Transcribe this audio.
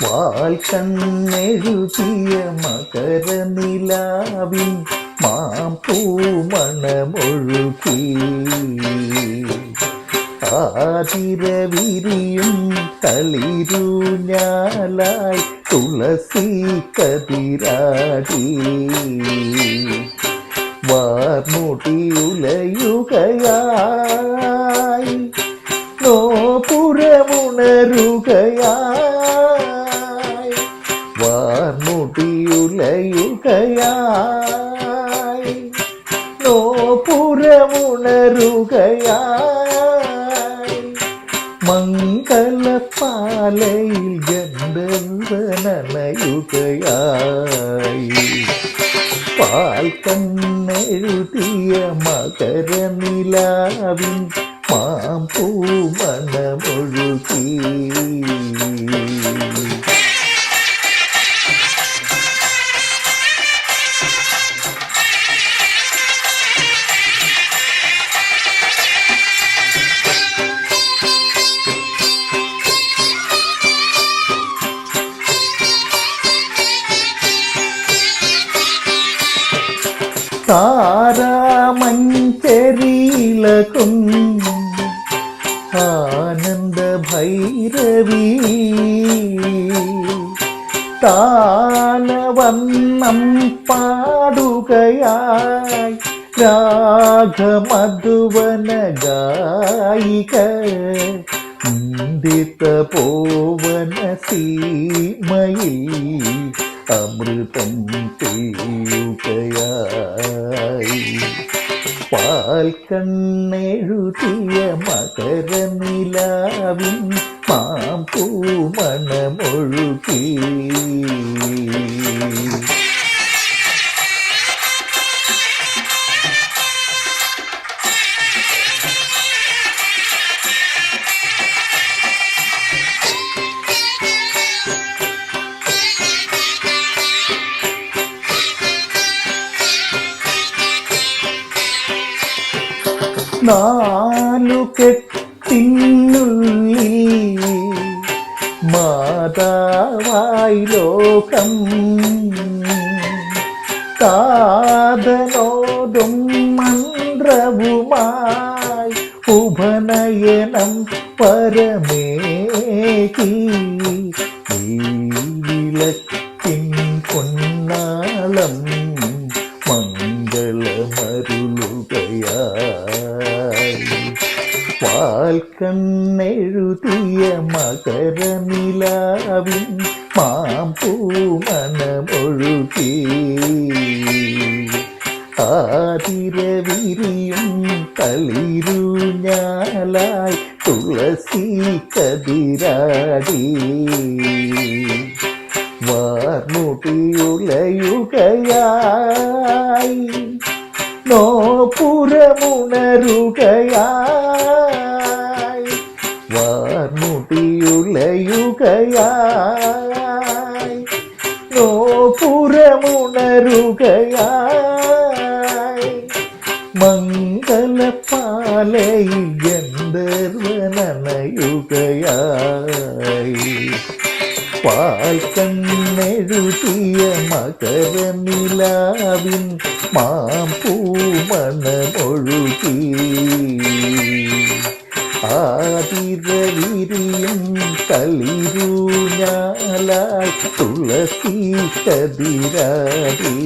പാൽ കണ്ണെഴുതിയ മകരനിലാവിൻ മാമ്പൂമണമൊഴുകി ആതിരവിരിയും തളിരൂഞ്ഞാലായി തുളസി കതിരാടി വാർമുടിയുലയുകയായി നോപുരമുണരുകയായി വാർമുടിയുലയുകയായി നോപുരമുണരുകയായി മംഗളപ്പാലയിൽ ഗന്ധർവനനയുകയായി പാൽ കണ്ണെഴുതിയ മകരനിലാവിൻ മാമ്പൂമണമൊഴുകി താരാമഞ്ചരിയിലകും ആനന്ദ ഭൈരവി താലവർണ്ണം പാടുകയായി രാഗമധുവന ഗായിക പോവന സീമയിൽ അമൃതം പെയ്യുകയായി പാൽ കണ്ണെഴുതിയ മകരനിലാവിൻ മാമ്പൂമണമൊഴുകി നാലു കെട്ടിനുള്ളിൽ മാതാവായി ലോകം കാതനോടും മന്ത്രവുമായി ഉപനയനം പരമേകി വിളക്കിൻ പൊന്നാളം മംഗളമരുളുകയായി പാൽ കണ്ണെഴുതിയ മകരനിലാവിൻ മാമ്പൂമണമൊഴുകി ആതിരവിരിയും തളിരൂഞ്ഞാലായി തുളസി കതിരാടി വാർമുടിയുലയുകയായി നോപുരമുണരുകയായി വാർമുടിയുലയുകയായി നോപുരമുണരുകയായി മംഗളപ്പാലയിൽ ഗന്ധർവനനയുകയായി പാൽ കണ്ണെഴുതിയ മകരനിലാവിൻ മാമ്പൂമണമൊഴുകി ആതിരവിരിയും തളിരൂഞ്ഞാലായി തുളസി കതിരാടി